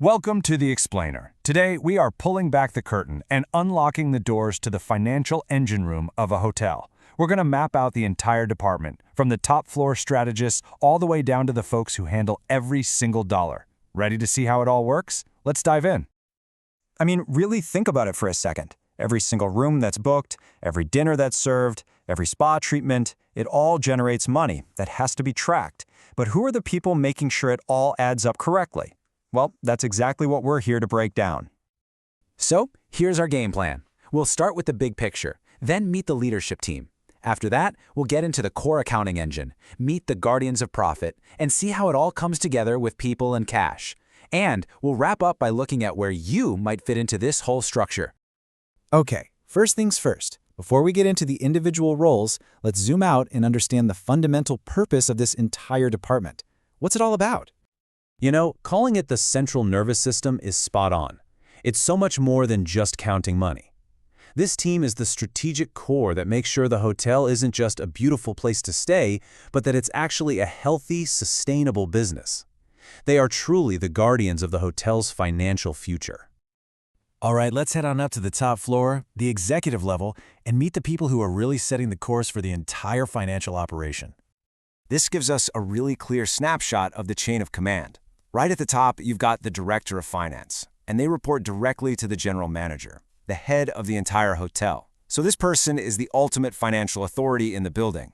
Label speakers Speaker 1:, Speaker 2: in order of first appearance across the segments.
Speaker 1: Welcome to The Explainer. Today, we are pulling back the curtain and unlocking the doors to the financial engine room of a hotel. We're going to map out the entire department, from the top floor strategists all the way down to the folks who handle every single dollar. Ready to see how it all works? Let's dive in.
Speaker 2: Really think about it for a second. Every single room that's booked, every dinner that's served, every spa treatment, it all generates money that has to be tracked. But who are the people making sure it all adds up correctly? Well, that's exactly what we're here to break down.
Speaker 3: So, here's our game plan. We'll start with the big picture, then meet the leadership team. After that, we'll get into the core accounting engine, meet the guardians of profit, and see how it all comes together with people and cash. And we'll wrap up by looking at where you might fit into this whole structure.
Speaker 4: Okay, first things first. Before we get into the individual roles, let's zoom out and understand the fundamental purpose of this entire department. What's it all about?
Speaker 3: Calling it the central nervous system is spot on. It's so much more than just counting money. This team is the strategic core that makes sure the hotel isn't just a beautiful place to stay, but that it's actually a healthy, sustainable business. They are truly the guardians of the hotel's financial future.
Speaker 4: All right, let's head on up to the top floor, the executive level, and meet the people who are really setting the course for the entire financial operation.
Speaker 2: This gives us a really clear snapshot of the chain of command. Right at the top, you've got the director of finance, and they report directly to the general manager, the head of the entire hotel. So this person is the ultimate financial authority in the building.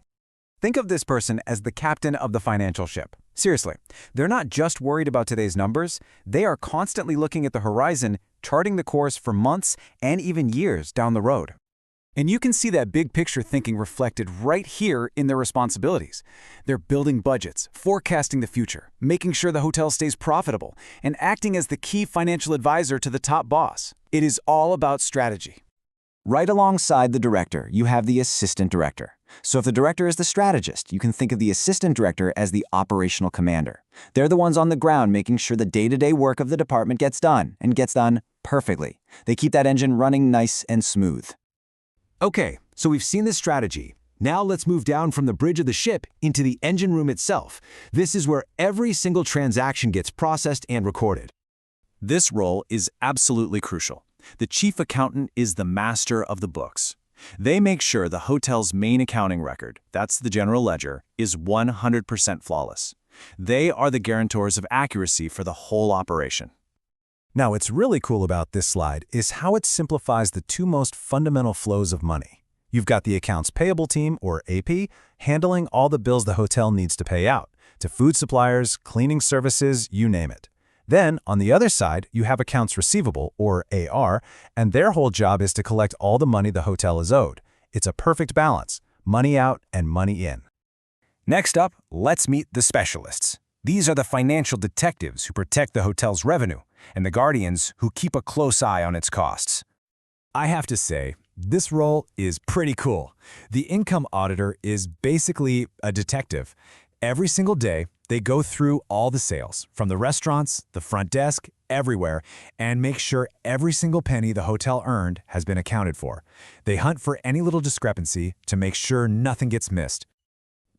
Speaker 5: Think of this person as the captain of the financial ship. Seriously, they're not just worried about today's numbers, they are constantly looking at the horizon, charting the course for months and even years down the road. And you can see that big picture thinking reflected right here in their responsibilities. They're building budgets, forecasting the future, making sure the hotel stays profitable, and acting as the key financial advisor to the top boss. It is all about strategy.
Speaker 2: Right alongside the director, you have the assistant director. So if the director is the strategist, you can think of the assistant director as the operational commander. They're the ones on the ground making sure the day-to-day work of the department gets done, and gets done perfectly. They keep that engine running nice and smooth.
Speaker 6: Okay, so we've seen this strategy. Now let's move down from the bridge of the ship into the engine room itself. This is where every single transaction gets processed and recorded.
Speaker 2: This role is absolutely crucial. The chief accountant is the master of the books. They make sure the hotel's main accounting record, that's the general ledger, is 100% flawless. They are the guarantors of accuracy for the whole operation.
Speaker 4: Now, what's really cool about this slide is how it simplifies the two most fundamental flows of money. You've got the accounts payable team, or AP, handling all the bills the hotel needs to pay out, to food suppliers, cleaning services, you name it. Then, on the other side, you have accounts receivable, or AR, and their whole job is to collect all the money the hotel is owed. It's a perfect balance, money out and money in.
Speaker 6: Next up, let's meet the specialists. These are the financial detectives who protect the hotel's revenue, and the guardians who keep a close eye on its costs.
Speaker 4: I have to say, this role is pretty cool. The income auditor is basically a detective. Every single day, they go through all the sales, from the restaurants, the front desk, everywhere, and make sure every single penny the hotel earned has been accounted for. They hunt for any little discrepancy to make sure nothing gets missed.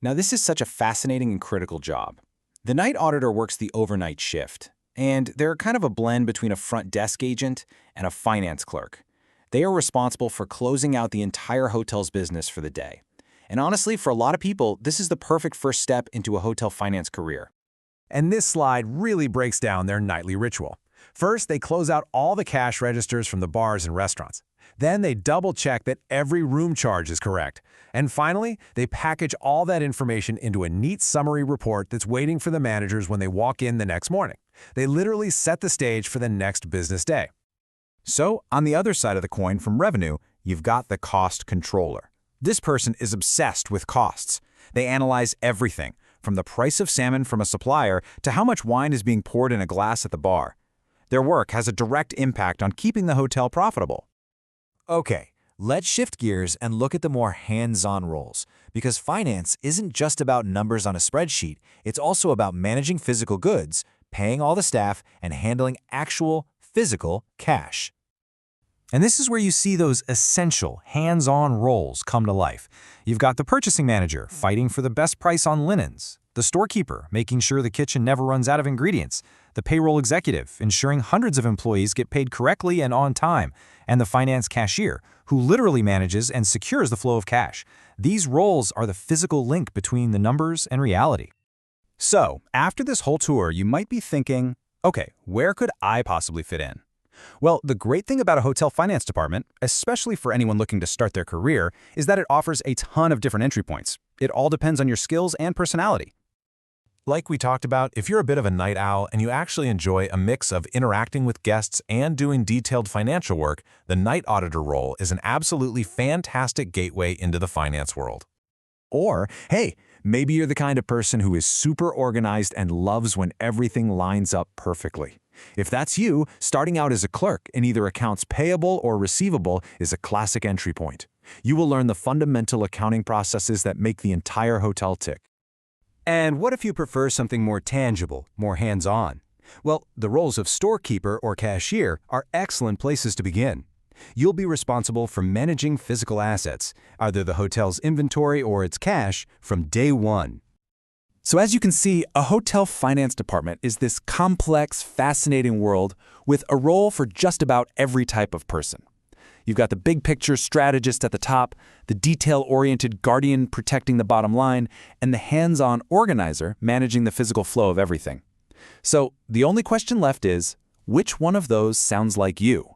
Speaker 3: Now, this is such a fascinating and critical job. The night auditor works the overnight shift, and they're kind of a blend between a front desk agent and a finance clerk. They are responsible for closing out the entire hotel's business for the day. And honestly, for a lot of people, this is the perfect first step into a hotel finance career.
Speaker 6: And this slide really breaks down their nightly ritual. First, they close out all the cash registers from the bars and restaurants. Then they double-check that every room charge is correct. And finally, they package all that information into a neat summary report that's waiting for the managers when they walk in the next morning. They literally set the stage for the next business day.
Speaker 2: So, on the other side of the coin from revenue, you've got the cost controller. This person is obsessed with costs. They analyze everything, from the price of salmon from a supplier to how much wine is being poured in a glass at the bar. Their work has a direct impact on keeping the hotel profitable.
Speaker 4: Okay, let's shift gears and look at the more hands-on roles, because finance isn't just about numbers on a spreadsheet, it's also about managing physical goods, paying all the staff, and handling actual physical cash.
Speaker 1: And this is where you see those essential, hands-on roles come to life. You've got the purchasing manager fighting for the best price on linens, the storekeeper making sure the kitchen never runs out of ingredients, the payroll executive, ensuring hundreds of employees get paid correctly and on time, and the finance cashier, who literally manages and secures the flow of cash. These roles are the physical link between the numbers and reality.
Speaker 2: So, after this whole tour, you might be thinking, okay, where could I possibly fit in? Well, the great thing about a hotel finance department, especially for anyone looking to start their career, is that it offers a ton of different entry points. It all depends on your skills and personality.
Speaker 6: Like we talked about, if you're a bit of a night owl and you actually enjoy a mix of interacting with guests and doing detailed financial work, the night auditor role is an absolutely fantastic gateway into the finance world.
Speaker 2: Or, hey, maybe you're the kind of person who is super organized and loves when everything lines up perfectly. If that's you, starting out as a clerk in either accounts payable or receivable is a classic entry point. You will learn the fundamental accounting processes that make the entire hotel tick.
Speaker 5: And what if you prefer something more tangible, more hands-on? Well, the roles of storekeeper or cashier are excellent places to begin. You'll be responsible for managing physical assets, either the hotel's inventory or its cash, from day one.
Speaker 2: So as you can see, a hotel finance department is this complex, fascinating world with a role for just about every type of person. You've got the big picture strategist at the top, the detail-oriented guardian protecting the bottom line, and the hands-on organizer managing the physical flow of everything. So the only question left is, which one of those sounds like you?